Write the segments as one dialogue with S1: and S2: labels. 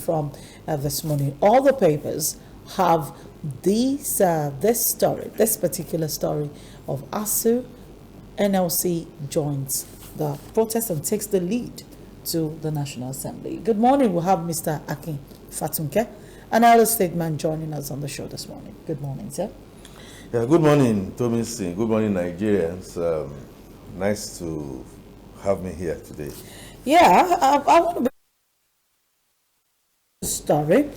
S1: from this morning. All the papers have this particular story of ASU. NLC joins the protest and takes the lead to the National Assembly. Good morning. We'll have Mr. Akin Fatunke, an elder statesman, joining us on the show this morning. Good morning, sir.
S2: Yeah, good morning, Tommy Singh. Good morning, Nigerians. Nice to have me here today.
S1: Yeah, I want to be story,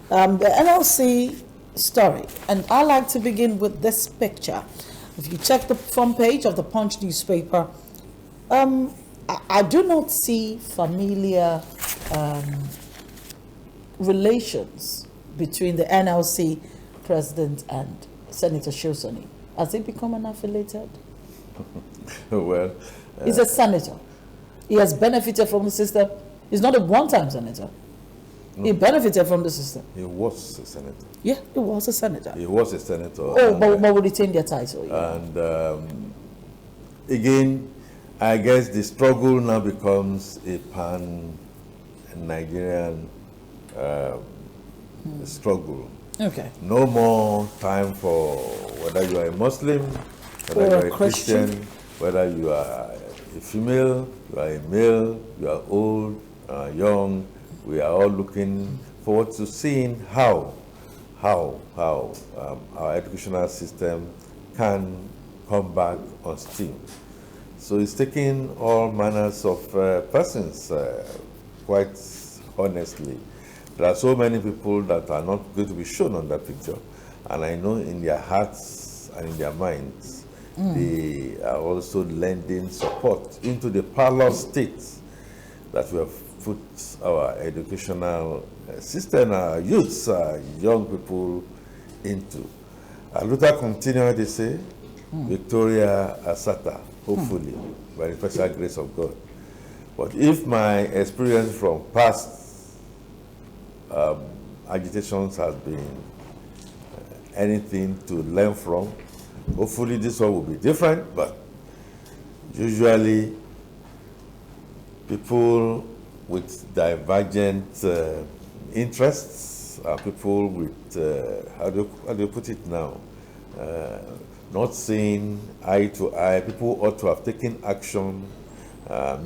S1: the NLC story, and I like to begin with this picture. If you check the front page of the Punch newspaper, I do not see familiar relations between the NLC president and Senator Shosoni. Has he become an affiliated?
S2: Well,
S1: he's a senator. He has benefited from the system. He's not a one-time senator. No. He benefited from the system.
S2: He was a senator.
S1: Yeah, he was a senator.
S2: He was a senator.
S1: Oh, but would retain their title.
S2: Yeah. And again, I guess the struggle now becomes a pan-Nigerian struggle.
S1: Okay.
S2: No more time for whether you are a Muslim, whether you are a Christian, whether you are a female, you are a male, you are old, young. We are all looking forward to seeing how our educational system can come back on steam. So it's taking all manners of persons, quite honestly. There are so many people that are not going to be shown on that picture, and I know in their hearts and in their minds, they are also lending support into the parallel state that we have put our educational system, our youths, our young people into. Luther continued to say, Victoria Asata, hopefully, by the special grace of God. But if my experience from past agitations has been anything to learn from, hopefully this one will be different, but usually people with divergent interests, people with, how do you put it now, not seeing eye to eye. People ought to have taken action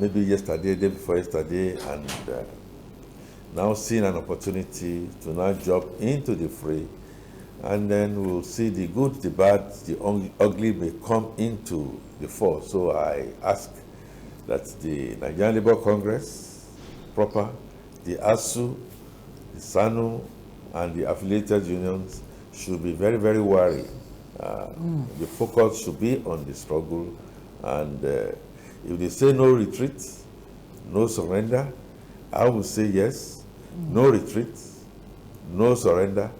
S2: maybe yesterday, day before yesterday, and now seeing an opportunity to now jump into the fray, and then we'll see the good, the bad, the ugly may come into the fore. So I ask that the Nigerian Labour Congress proper, the ASU, the SANU, and the affiliated unions should be very, very wary. The focus should be on the struggle, and if they say no retreat, no surrender, I will say yes. No retreat, no surrender,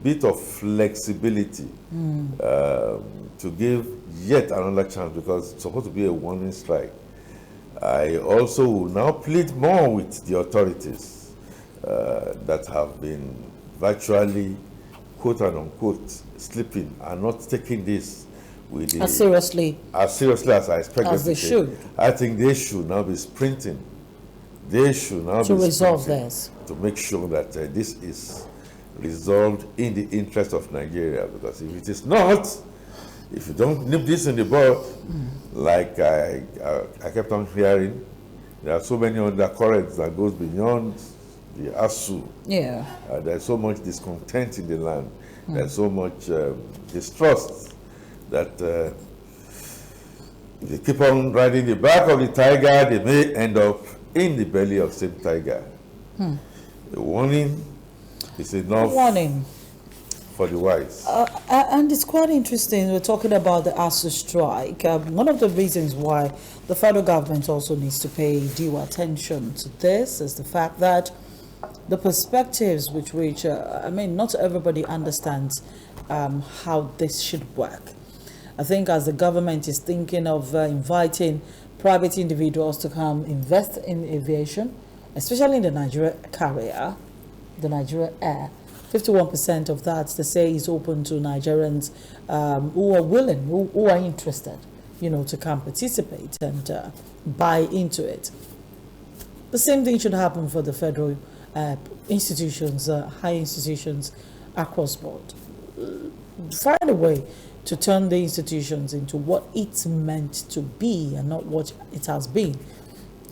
S2: bit of flexibility to give yet another chance, because it's supposed to be a warning strike. I also will now plead more with the authorities that have been virtually, quote and unquote, sleeping and not taking this with the,
S1: as seriously
S2: as I expect
S1: as they should.
S2: I think they should now be sprinting. They should now
S1: to
S2: be
S1: resolve this,
S2: to make sure that this is resolved in the interest of Nigeria. Because if it is not, if you don't nip this in the bud, like I kept on hearing, there are so many undercurrents that goes beyond the ASU.
S1: Yeah.
S2: There's so much discontent in the land. There's so much distrust that if they keep on riding the back of the tiger, they may end up in the belly of same tiger. A warning is enough for the wise.
S1: And it's quite interesting, we're talking about the ASU strike. One of the reasons why the federal government also needs to pay due attention to this is the fact that the perspectives with which, not everybody understands how this should work. I think as the government is thinking of inviting private individuals to come invest in aviation, especially in the Nigeria carrier, the Nigeria Air, 51% of that, they say, is open to Nigerians who are willing, who are interested, to come participate and buy into it. The same thing should happen for the federal institutions, high institutions across board. Find a way to turn the institutions into what it's meant to be and not what it has been.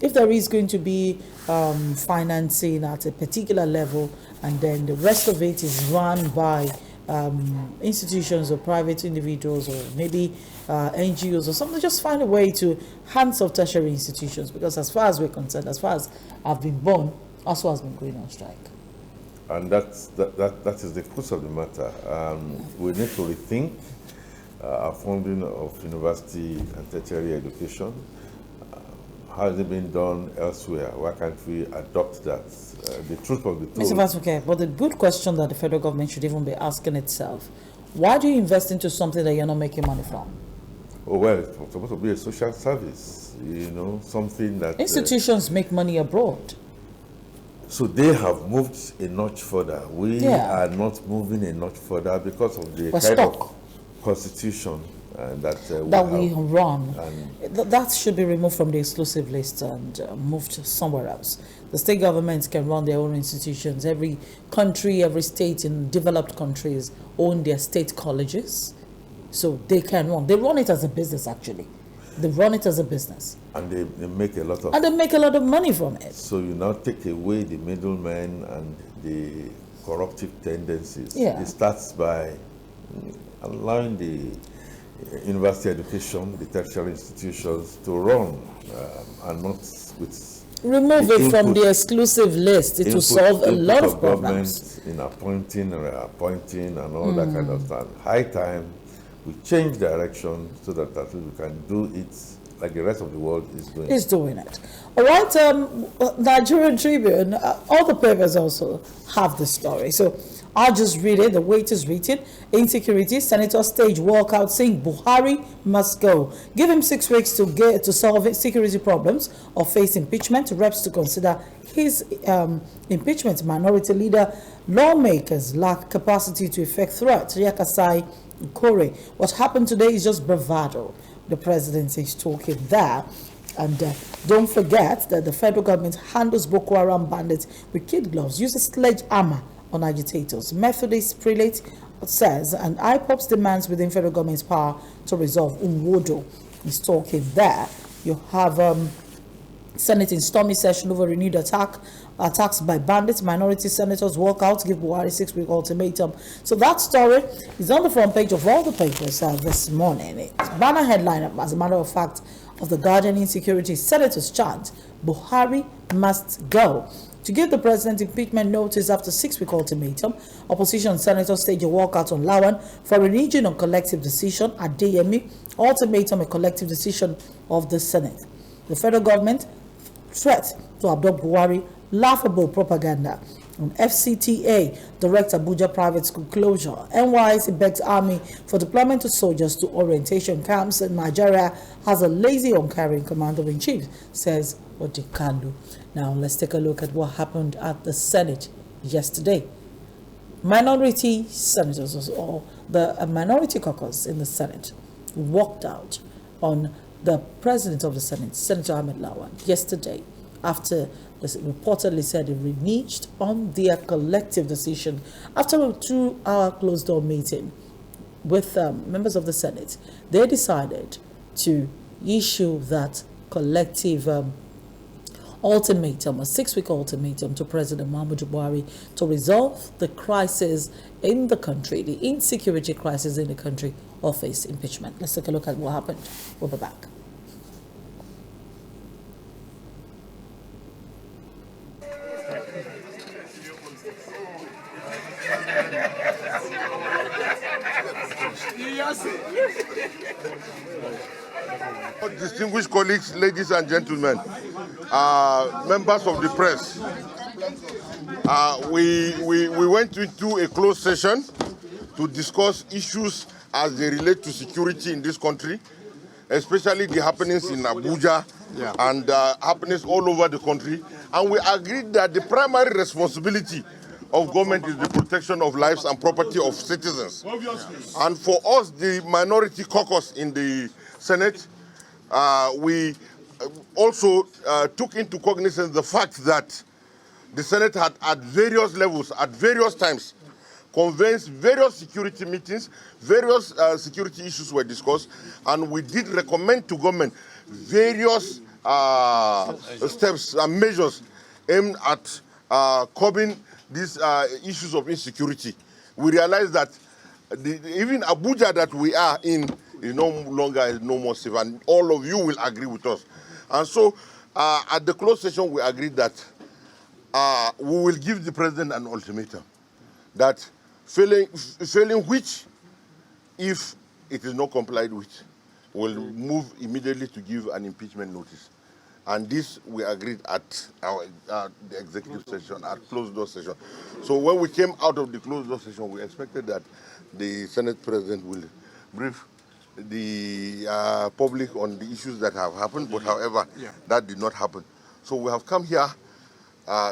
S1: If there is going to be financing at a particular level and then the rest of it is run by institutions or private individuals or maybe NGOs or something, just find a way to hands off tertiary institutions, because as far as we're concerned, as far as I've been born, ASUU has been going on strike.
S2: And that is the crux of the matter. We need to rethink our funding of university and tertiary education. How has it been done elsewhere? Why can't we adopt that? The truth of the told.
S1: Mr. Vasuke, but the good question that the federal government should even be asking itself, why do you invest into something that you're not making money from?
S2: Oh, well, it's supposed to be a social service, something that...
S1: Institutions make money abroad.
S2: So they have moved a notch further. We are not moving a notch further because of the of constitution that we
S1: run. That should be removed from the exclusive list and moved somewhere else. The state governments can run their own institutions. Every country, every state in developed countries own their state colleges. So they can run. They run it as a business, actually. They run it as a business.
S2: And they make a lot of...
S1: And they make a lot of money from it.
S2: So you now take away the middlemen and the corruptive tendencies.
S1: Yeah.
S2: It starts by allowing the university education, the tertiary institutions to run and not with...
S1: Remove it from the exclusive list. It will solve a lot of problems.
S2: In appointing and reappointing and all that kind of stuff. High time we change direction so that we can do it like the rest of the world is doing.
S1: Is doing it. All right, Nigerian Tribune, all the papers also have the story. So I'll just read it. The way it is written: insecurity, Senator stage walkout saying Buhari must go. Give him 6 weeks to solve security problems or face impeachment. Reps to consider his impeachment. Minority leader, lawmakers lack capacity to effect threats. Yakasai Kore. What happened today is just bravado. The president is talking there. And don't forget that the federal government handles Boko Haram bandits with kid gloves, uses sledgehammer on agitators. Methodist prelate says, and IPOP's demands within federal government's power to resolve. Unwodo is talking there. You have Senate in stormy session over renewed attacks by bandits. Minority senators walk out, give Buhari 6-week ultimatum. So that story is on the front page of all the papers this morning. It's banner headline, as a matter of fact, of the Guardian. Insecurity senators chant, Buhari must go. To give the president impeachment notice after 6-week ultimatum, opposition senators stage a walkout on Lawan for reneging on collective decision at DME. Ultimatum, a collective decision of the Senate. The federal government threat to abduct Buhari, laughable propaganda. On FCTA, direct Abuja private school closure. NYSC begs army for deployment of soldiers to orientation camps. And Nigeria has a lazy uncaring commander-in-chief, says Odikalu. Now let's take a look at what happened at the Senate yesterday. Minority senators, or the minority caucus in the Senate, walked out on the president of the Senate, Senator Ahmed Lawan, yesterday after it reportedly said it reneged on their collective decision after a 2-hour closed-door meeting with members of the Senate. They decided to issue that collective ultimatum, a 6-week ultimatum to President Muhammadu Buhari to resolve the crisis in the country, the insecurity crisis in the country, or face impeachment. Let's take a look at what happened. We'll be back.
S3: Distinguished colleagues, ladies and gentlemen, members of the press, we went into a closed session to discuss issues as they relate to security in this country, especially the happenings in Abuja and happenings all over the country. And we agreed that the primary responsibility of government is the protection of lives and property of citizens. And for us, the minority caucus in the Senate, we also took into cognizance the fact that the Senate had at various levels, at various times, convened various security meetings, various security issues were discussed, and we did recommend to government various steps and measures aimed at curbing these issues of insecurity. We realized that even Abuja that we are in is no more safe, and all of you will agree with us. And so at the closed session, we agreed that we will give the president an ultimatum that failing which, if it is not complied with, will move immediately to give an impeachment notice. And this we agreed at our the executive session, at closed door session. So when we came out of the closed door session, we expected that the Senate President will brief the public on the issues that have happened, but however, that did not happen. So we have come here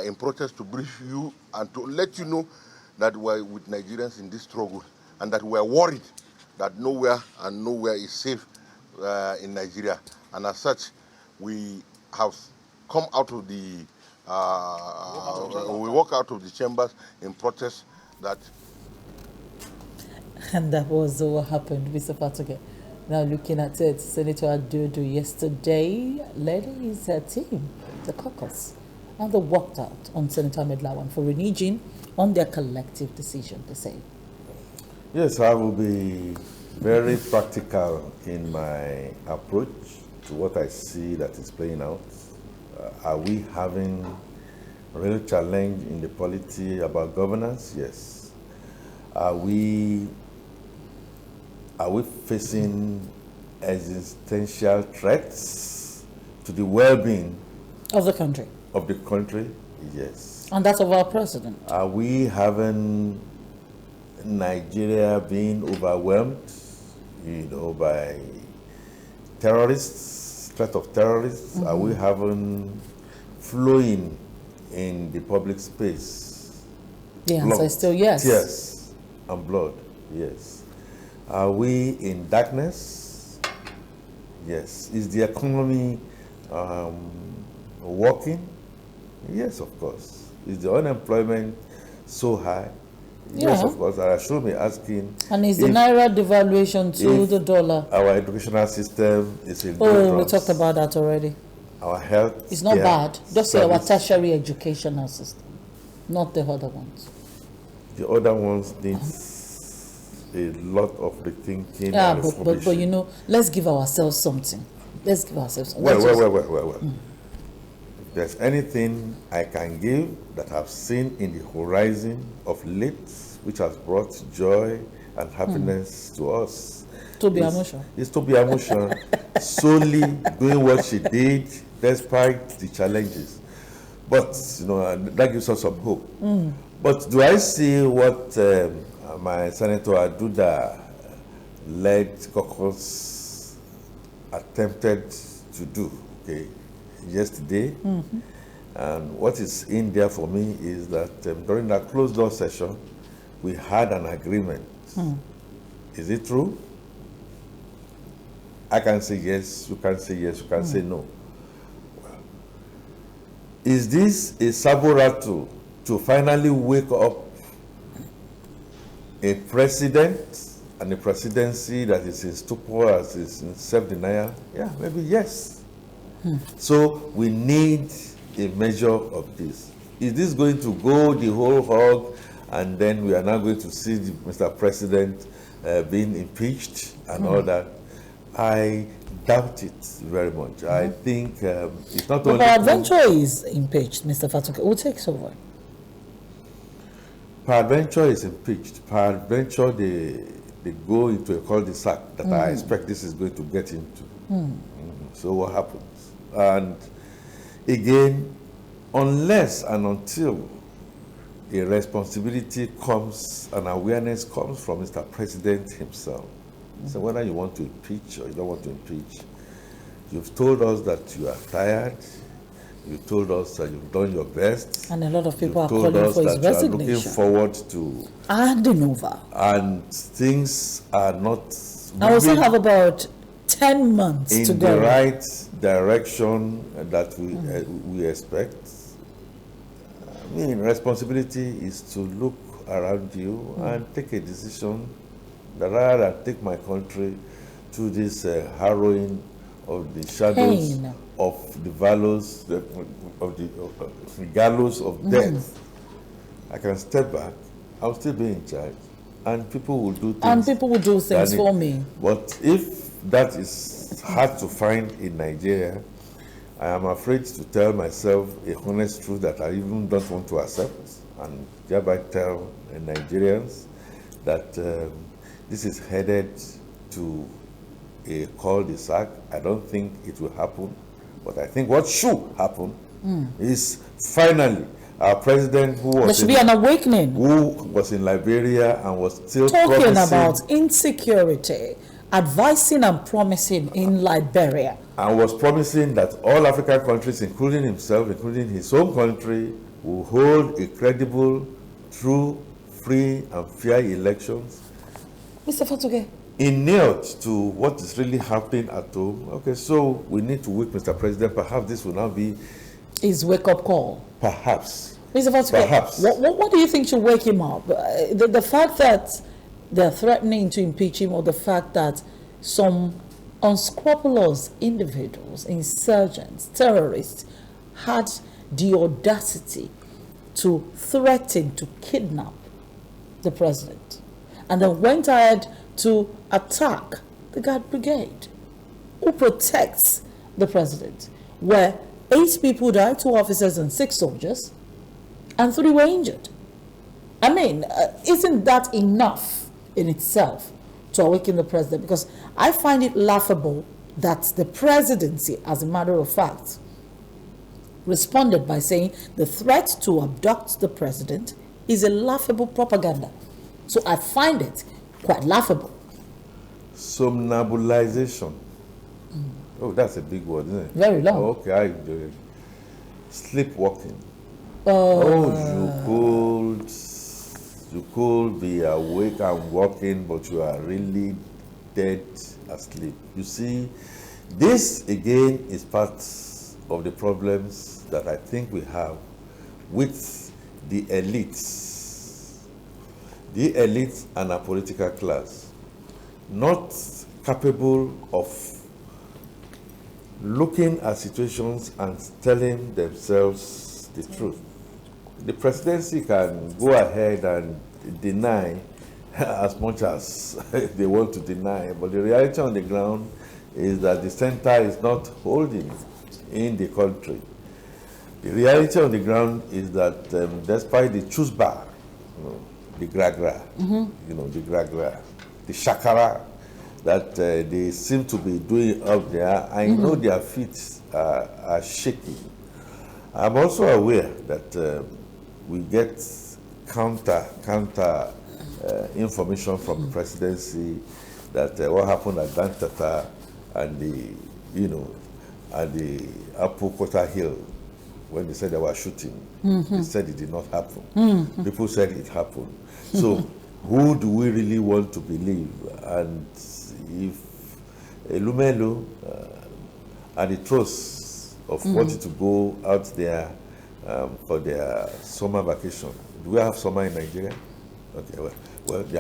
S3: in protest to brief you and to let you know that we're with Nigerians in this struggle, and that we're worried that nowhere is safe in Nigeria. And as such, we have come out of the, we walk out of the chambers in protest that.
S1: And that was what happened, Mr. Fatoke. Now looking at it, Senator Adodo yesterday led his team, the caucus, and they worked out on Senator Ahmed Lawan for reneging on their collective decision, they say.
S2: Yes, I will be very practical in my approach to what I see that is playing out. Are we having a real challenge in the polity about governance? Yes. Are we facing existential threats to the well-being
S1: Of the country.
S2: of the country? Yes.
S1: And that's of our president.
S2: Are we having Nigeria being overwhelmed, by terrorists, threat of terrorists? Are we having flowing in the public space?
S1: The answer is still yes.
S2: Yes, and blood, yes. Are we in darkness? Yes. Is the economy working? Yes, of course. Is the unemployment so high? Yes, of course. I should be asking.
S1: And is the Naira devaluation to the dollar?
S2: Our educational system is in
S1: Oh, we talked about that already.
S2: Our health.
S1: It's not bad. Just say our tertiary educational system, not the other ones.
S2: The other ones need a lot of rethinking.
S1: Yeah,
S2: and
S1: but let's give ourselves something. Let's give ourselves something.
S2: Well. If there's anything I can give that I've seen in the horizon of late, which has brought joy and happiness to us,
S1: Tobi Amusha.
S2: It's Tobi Amusha solely doing what she did despite the challenges. But, that gives us some hope. But do I see what my Senator Aduda-led caucus attempted to do, yesterday? And what is in there for me is that during that closed door session, we had an agreement. Is it true? I can say yes, you can say yes, you can say no. Well, is this a saborato to finally wake up a president and a presidency that is in stupor, as is in self-denial? Yeah, maybe yes. So we need a measure of this. Is this going to go the whole hog, and then we are now going to see Mr. President being impeached and all that? I doubt it very much. I think it's not only...
S1: But Adventure is impeached, Mr. Fatoke. Who takes over?
S2: Peradventure is impeached. Peradventure, they go into a cul-de-sac that I expect this is going to get into. So what happens? And again, unless and until a responsibility comes, an awareness comes from Mr. President himself. So whether you want to impeach or you don't want to impeach, you've told us that you are tired. You told us that you've done your best.
S1: And a lot of people are calling for his resignation.
S2: Looking forward to
S1: handing over.
S2: And things are not.
S1: I will still have about 10 months to go
S2: in the right direction that we expect. I mean, responsibility is to look around you and take a decision that rather than take my country to this harrowing of the shadows
S1: Pain.
S2: of the gallows of the gallows of death. I can step back. I'll still be in charge, and people will do things.
S1: And people will do things
S2: that
S1: for me.
S2: But if that is hard to find in Nigeria, I am afraid to tell myself a honest truth that I even don't want to accept, and thereby tell Nigerians that this is headed to a cul-de-sac. I don't think it will happen, but I think what should happen is finally our president,
S1: There should be an awakening.
S2: who was in Liberia and was still
S1: Talking
S2: promising,
S1: about insecurity, advising and promising in Liberia.
S2: and was promising that all African countries, including himself, including his own country, will hold a credible, true, free, and fair elections.
S1: Mr. Fatoge,
S2: Inured to what is really happening at home. Okay, so we need to wake Mr. President. Perhaps this will now be,
S1: his wake-up call.
S2: perhaps.
S1: Mr. Fatoge,
S2: Perhaps.
S1: what do you think should wake him up? The fact that they're threatening to impeach him, or the fact that some unscrupulous individuals, insurgents, terrorists, had the audacity to threaten to kidnap the president, and then went ahead to attack the Guard Brigade, who protects the president, where 8 people died, 2 officers and 6 soldiers, and 3 were injured. I mean, isn't that enough in itself to awaken the president? Because I find it laughable that the presidency, as a matter of fact, responded by saying the threat to abduct the president is a laughable propaganda. So I find it quite laughable.
S2: Somnambulization. Oh, that's a big word, isn't it?
S1: Very long.
S2: Okay, I do it. Sleepwalking. Oh, you could be awake and walking, but you are really dead asleep. You see, this again is part of the problems that I think we have with the elites. The elites and our political class, not capable of looking at situations and telling themselves the truth. The presidency can go ahead and deny as much as they want to deny, but the reality on the ground is that the center is not holding in the country. The reality on the ground is that despite the chusba, the gragra, the gragra, the shakara that they seem to be doing up there, I know their feet are shaking. I'm also aware that we get counter information from the presidency that what happened at Dantata and the Apple Quarter Hill, when they said they were shooting, they said it did not happen. People said it happened. So who do we really want to believe? And if Elumelu and the trust of wanting to go out there for their summer vacation, do we have summer in Nigeria? Okay, well,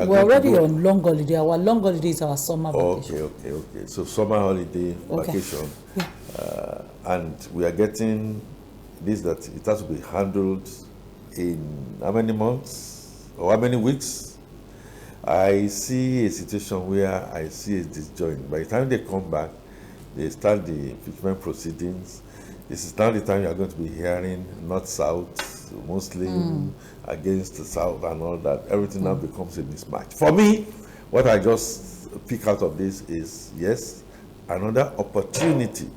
S1: we're already on long holiday. Our long holiday is our summer vacation.
S2: Okay. So summer holiday vacation, and we are getting this that it has to be handled in how many months or how many weeks? I see a situation where I see a disjoint. By the time they come back, they start the impeachment proceedings. This is now the time you are going to be hearing North-South, Muslim against the South and all that. Everything now becomes a mismatch. For me, what I just pick out of this is, yes, another opportunity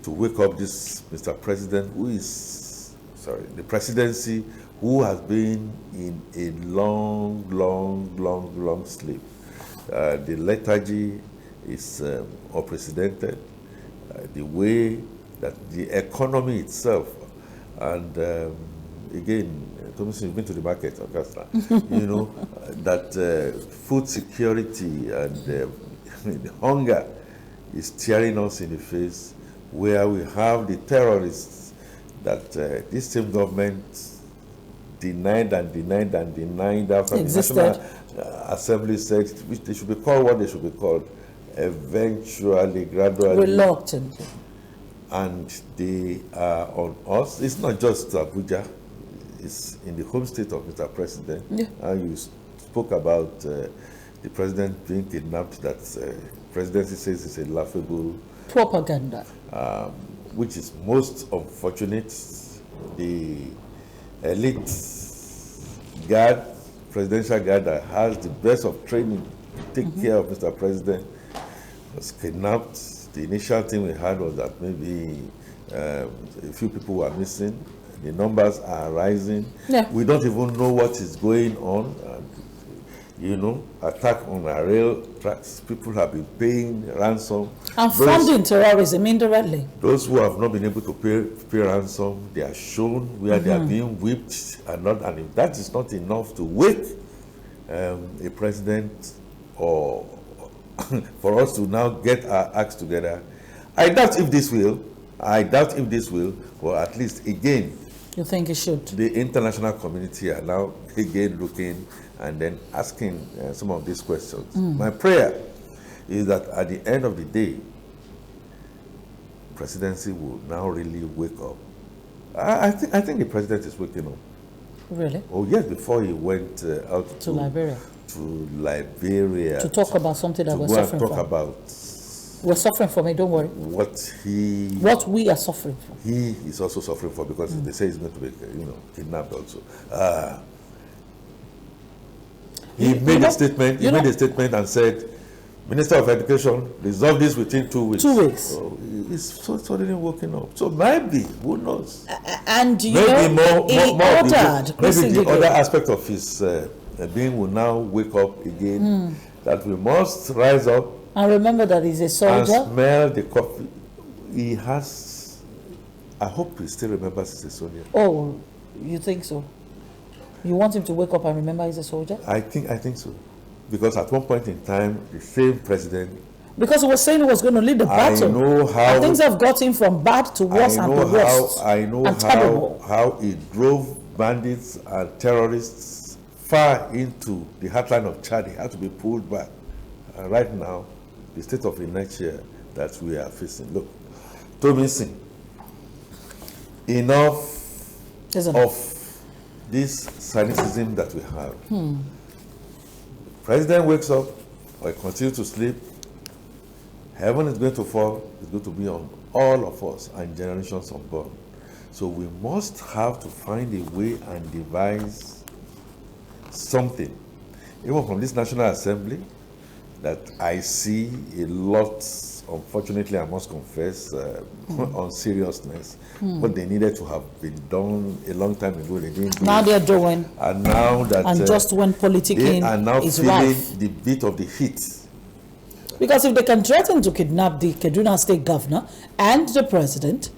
S2: to wake up this Mr. President, the presidency, who has been in a long sleep. The lethargy is unprecedented. The way that the economy itself, and again, Thomas, you've been to the market, Augusta, that food security and the hunger is staring us in the face, where we have the terrorists that this same government denied after the
S1: Existed.
S2: National Assembly said which they should be called what they should be called, eventually, gradually,
S1: Reluctantly.
S2: and they are on us. It's not just Abuja, it's in the home state of Mr. President.
S1: Yeah.
S2: And you spoke about the president being kidnapped, that presidency says it's a laughable,
S1: Propaganda.
S2: which is most unfortunate. The elite guard, presidential guard that has the best of training to take care of Mr. President was kidnapped. The initial thing we had was that maybe a few people were missing. The numbers are rising.
S1: Yeah.
S2: We don't even know what is going on. Attack on our rail tracks. People have been paying ransom.
S1: And funding terrorism indirectly.
S2: Those who have not been able to pay ransom, they are shown where they are being whipped, and if that is not enough to wake a president or for us to now get our acts together. I doubt if this will, or at least again,
S1: You think it should?
S2: the international community are now again looking and then asking some of these questions. My prayer is that at the end of the day, presidency will now really wake up. I think the president is waking up.
S1: Really?
S2: Oh yes, before he went out
S1: To Liberia.
S2: to Liberia
S1: To talk about something that
S2: to
S1: we're
S2: go and
S1: suffering
S2: talk
S1: from.
S2: about
S1: We're suffering from it, don't worry.
S2: what
S1: We are suffering from.
S2: he is also suffering for, because they say he's going to be kidnapped also. He made a statement. He made a statement and said, Minister of Education, resolve this within 2 weeks.
S1: 2 weeks.
S2: So he's suddenly waking up. So maybe, who knows?
S1: And you
S2: Maybe
S1: know, he ordered
S2: maybe
S1: Christy
S2: the
S1: Gideon.
S2: other aspect of his being will now wake up again. That we must rise up
S1: And remember that he's a
S2: and
S1: soldier.
S2: smell the coffee. He has. I hope he still remembers he's a soldier.
S1: Oh, you think so? You want him to wake up and remember he's a soldier?
S2: I think so, because at one point in time, the same president.
S1: Because he was saying he was going to lead the battle.
S2: I know how.
S1: And things have gotten from bad to worse and to worse.
S2: I know
S1: and terrible.
S2: how he drove bandits and terrorists far into the heartland of Chad. He had to be pulled back. And right now, the state of inertia that we are facing. Look, Tomi Singh, enough
S1: Isn't it?
S2: of this cynicism that we have. President wakes up or continues to sleep, heaven is going to fall. It's going to be on all of us and generations unborn. So we must have to find a way and devise something, even from this National Assembly, that I see a lot, unfortunately I must confess, on seriousness. What they needed to have been done a long time ago, they didn't do
S1: Now
S2: it.
S1: they're doing.
S2: And now that
S1: And just when
S2: they
S1: politicking
S2: are now
S1: is
S2: feeling
S1: rife.
S2: the beat of the heat.
S1: Because if they can threaten to kidnap the Kaduna State governor and the president,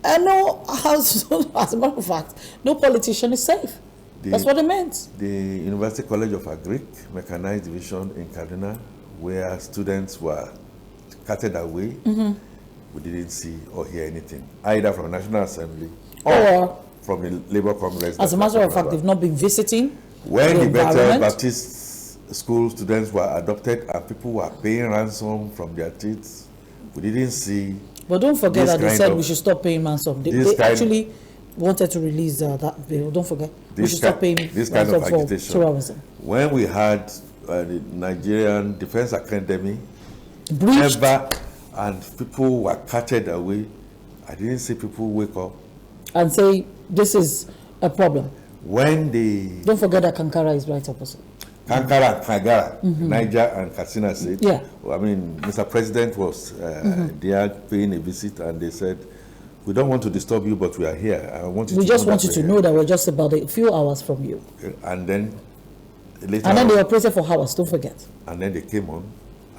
S1: and as a matter of fact, no politician is safe. That's what it means.
S2: The University College of Agric Mechanized Division in Kaduna, where students were carted away, we didn't see or hear anything, either from the National Assembly
S1: Or,
S2: from the Labour Congress.
S1: as a matter of fact, they've not been visiting
S2: when
S1: the
S2: the Bethel
S1: environment.
S2: Baptist school students were adopted and people were paying ransom from their kids, we didn't see.
S1: But don't forget
S2: this
S1: that they
S2: kind
S1: said
S2: of-
S1: we should stop paying ransom. They
S2: this kind-
S1: actually wanted to release that bill. Don't forget. We
S2: This
S1: should stop
S2: ki-
S1: paying
S2: this kind of
S1: ransom for
S2: agitation.
S1: terrorism.
S2: When we had the Nigerian Defense Academy,
S1: Breached.
S2: ever, and people were carted away, I didn't see people wake up.
S1: And say this is a problem.
S2: When the
S1: Don't forget that Kankara is right opposite.
S2: Kankara and Kagara, Niger and Katsina State,
S1: Yeah.
S2: I mean, Mr. President was there paying a visit, and they said, we don't want to disturb you, but we are here. I want you
S1: We
S2: to
S1: just
S2: know
S1: want
S2: that
S1: you to
S2: we're
S1: know that we're just about a few hours from you.
S2: here." And then later
S1: And then they
S2: on,
S1: operated for hours, don't forget.
S2: and then they came on,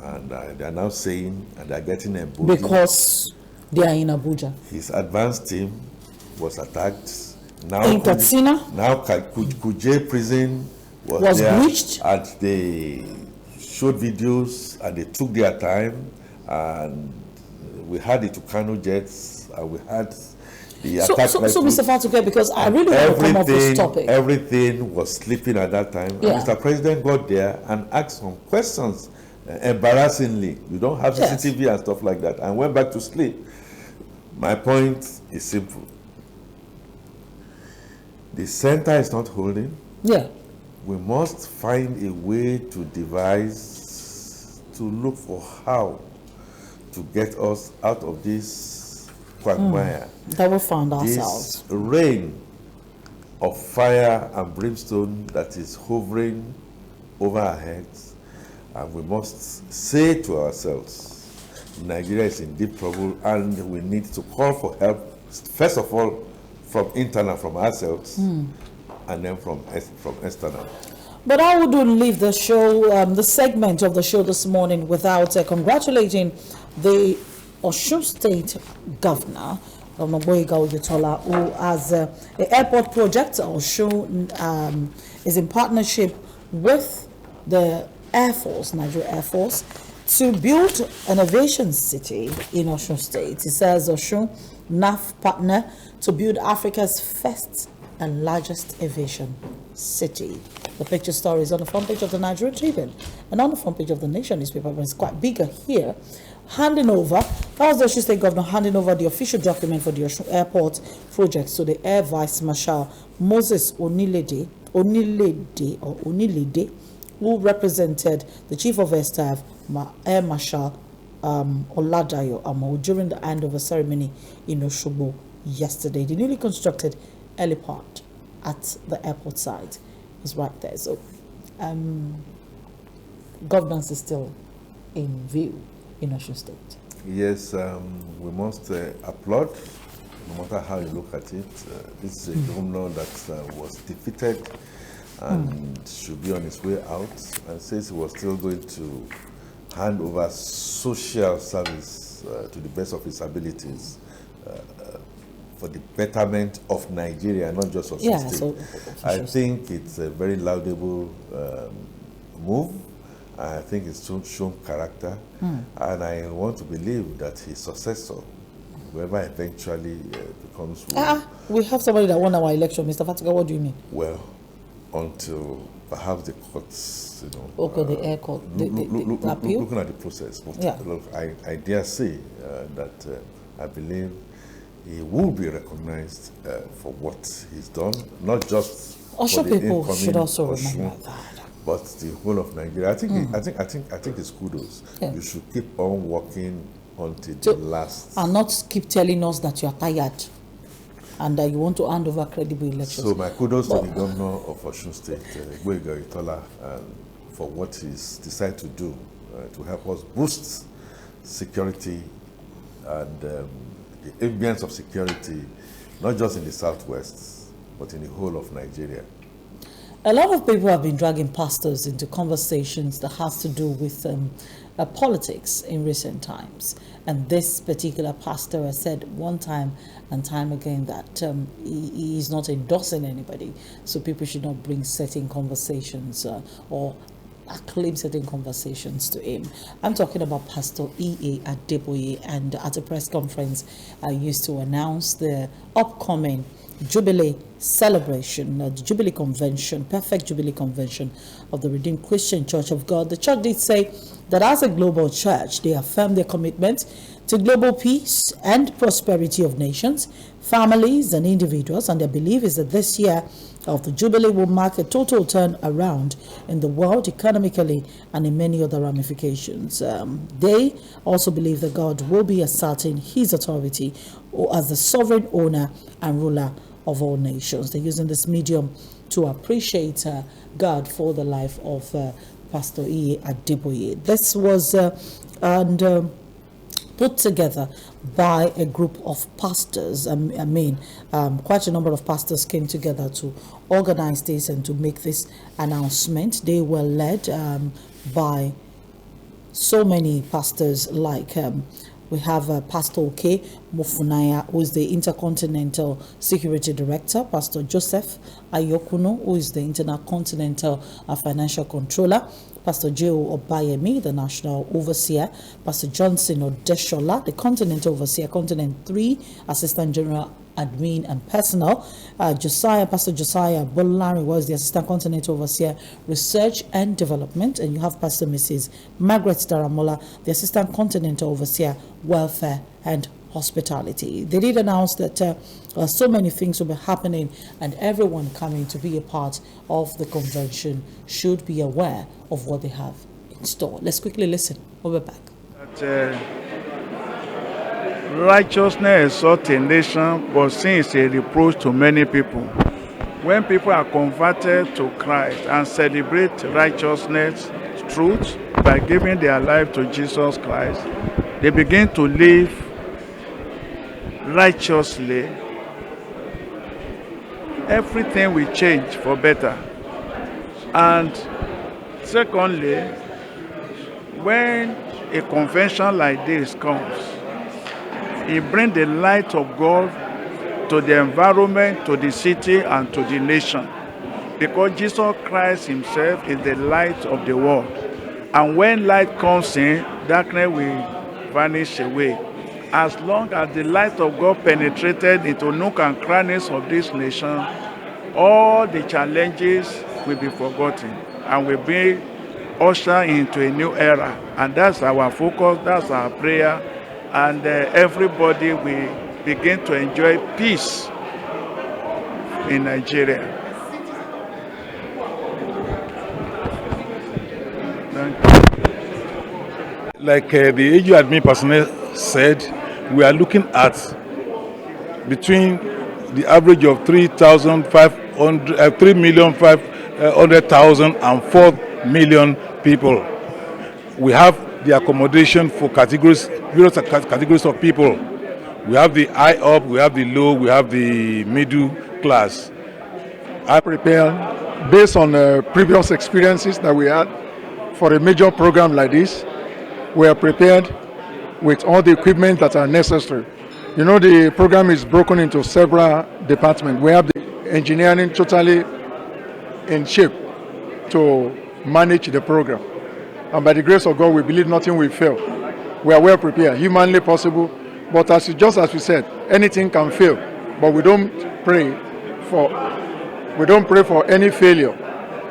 S2: and they are now saying, and they are getting emboldened.
S1: Because they are in Abuja.
S2: His advanced team was attacked. Now
S1: In Katsina?
S2: Now Kuje prison
S1: Was
S2: there,
S1: breached?
S2: and they showed videos and they took their time, and we had the Tucano jets, and we had The
S1: So,
S2: attack
S1: Mr. Fatuke, because I really want to come off this topic.
S2: Everything was sleeping at that time.
S1: Yeah.
S2: And Mr. President got there and asked some questions, embarrassingly. You don't have
S1: Yes.
S2: CCTV and stuff like that, and went back to sleep. My point is simple. The center is not holding.
S1: Yeah.
S2: We must find a way to devise, to look for how to get us out of this quagmire.
S1: That we found ourselves.
S2: This rain of fire and brimstone that is hovering over our heads, and we must say to ourselves, Nigeria is in deep trouble and we need to call for help, first of all from internal, from ourselves, and then from external.
S1: But I wouldn't leave the show, the segment of the show this morning without congratulating the Osun State Governor, Boyega Oyetola, who has the airport project. Osun is in partnership with the Air Force, Nigeria Air Force, to build an aviation city in Osun State. It says Osun NAF partner to build Africa's first and largest aviation city. The picture story is on the front page of the Nigerian Tribune and on the front page of the Nation newspaper, but it's quite bigger here. Handing over, that was the Osun State Governor handing over the official document for the Osun Airport project to the Air Vice Marshal Moses Onilede, who represented the Chief of Air Staff, Air Marshal Oladayo Amo, during the handover ceremony in Osogbo yesterday. The newly constructed helipad at the airport site is right there. So governance is still in view in Osun State.
S2: Yes, we must applaud, no matter how you look at it. This is a governor that was defeated and should be on his way out, and says he was still going to hand over social service to the best of his abilities for the betterment of Nigeria, not just of
S1: Yeah,
S2: State.
S1: so
S2: I think it's a very laudable move. I think it's shown character, and I want to believe that his successor, whoever eventually becomes,
S1: We have somebody that won our election, Mr. Fatuke. What do you mean?
S2: well, until perhaps the courts,
S1: Okay, the air court, the appeal.
S2: looking at the process. But
S1: Yeah.
S2: look, I dare say that I believe he will be recognized for what he's done, not just
S1: Also,
S2: for the
S1: people should
S2: incoming
S1: also
S2: Osun,
S1: remember that.
S2: but the whole of Nigeria. I think it's kudos.
S1: Yeah.
S2: You should keep on working until
S1: So-
S2: the last.
S1: And not keep telling us that you are tired and that you want to hand over credible elections.
S2: So my kudos to the governor of Osun State, Boyega Oyetola, for what he's decided to do to help us boost security and the ambience of security, not just in the southwest, but in the whole of Nigeria.
S1: A lot of people have been dragging pastors into conversations that has to do with politics in recent times. And this particular pastor has said one time and time again that he is not endorsing anybody. So people should not bring certain conversations or acclaim certain conversations to him. I'm talking about Pastor E.A. Adeboye, and at a press conference I used to announce the upcoming Jubilee celebration, the Jubilee Convention, Perfect Jubilee Convention of the Redeemed Christian Church of God. The church did say that as a global church, they affirm their commitment to global peace and prosperity of nations, families, and individuals, and their belief is that this year of the Jubilee will mark a total turnaround in the world economically and in many other ramifications. They also believe that God will be asserting his authority as the sovereign owner and ruler of all nations. They're using this medium to appreciate God for the life of Pastor E. Adeboye. This was put together by a group of pastors. Quite a number of pastors came together to organize this and to make this announcement. They were led by so many pastors, like we have Pastor Oke, Mofunaya, who is the Intercontinental Security Director, Pastor Joseph Ayokuno, who is the Intercontinental Financial Controller, Pastor Joe Obayemi, the National Overseer, Pastor Johnson Odeshola, the Continental Overseer, Continent 3, Assistant General Admin and Personnel, Pastor Josiah Bolari was the Assistant Continental Overseer, Research and Development, and you have Pastor Mrs. Margaret Daramola, the Assistant Continental Overseer, Welfare and Hospitality. They did announce that so many things will be happening, and everyone coming to be a part of the convention should be aware of what they have in store. Let's quickly listen. We'll be back.
S4: Righteousness exalts a nation, but sin is a reproach to many people. When people are converted to Christ and celebrate righteousness, truth, by giving their life to Jesus Christ, they begin to live righteously. Everything will change for better. And secondly, when a convention like this comes, it brings the light of God to the environment, to the city, and to the nation. Because Jesus Christ himself is the light of the world. And when light comes in, darkness will vanish away. As long as the light of God penetrated into nook and crannies of this nation, all the challenges will be forgotten and will be ushered into a new era. And that's our focus, that's our prayer, and everybody will begin to enjoy peace in Nigeria. Thank you.
S5: Like the AG admin personnel said, we are looking at between the average of 3,500,000 and 4 million people. We have the accommodation for various categories of people. We have the high up, we have the low, we have the middle class.
S6: I prepare based on previous experiences that we had for a major program like this. We are prepared with all the equipment that are necessary. You know, the program is broken into several departments. We have the engineering totally in shape to manage the program. And by the grace of God, we believe nothing will fail. We are well prepared, humanly possible. But just as we said, anything can fail. But we don't pray for any failure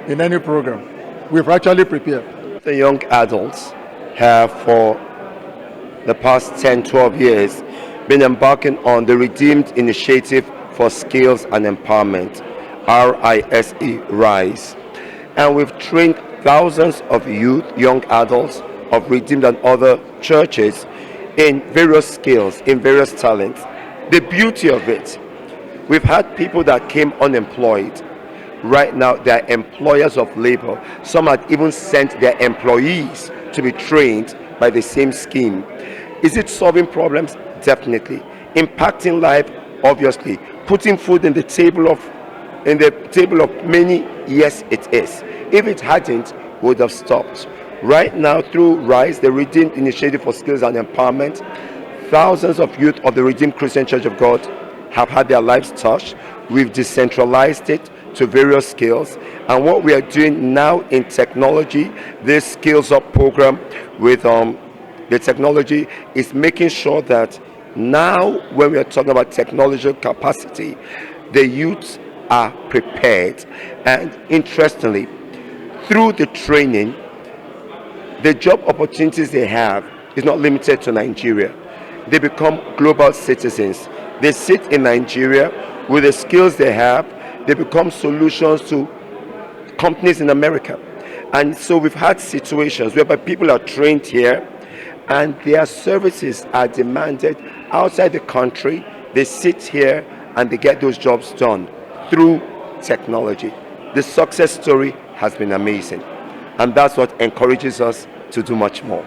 S6: in any program. We've actually prepared.
S7: The young adults have for the past 10-12 years been embarking on the Redeemed Initiative for Skills and Empowerment, RISE. And we've trained thousands of youth, young adults of Redeemed and other churches in various skills, in various talents. The beauty of it, we've had people that came unemployed. Right now, they're employers of labor. Some had even sent their employees to be trained by the same scheme. Is it solving problems? Definitely. Impacting life? Obviously. Putting food in the table of many? Yes, it is. If it hadn't, we would have stopped. Right now, through RISE, the Redeemed Initiative for Skills and Empowerment, thousands of youth of the Redeemed Christian Church of God have had their lives touched. We've decentralized it to various skills, and what we are doing now in technology, this Skills Up program with the technology, is making sure that now when we are talking about technological capacity, the youths are prepared. And interestingly, through the training, the job opportunities they have is not limited to Nigeria. They become global citizens. They sit in Nigeria with the skills they have. They become solutions to companies in America. And so we've had situations whereby people are trained here and their services are demanded outside the country. They sit here and they get those jobs done through technology. The success story has been amazing, and that's what encourages us to do much more.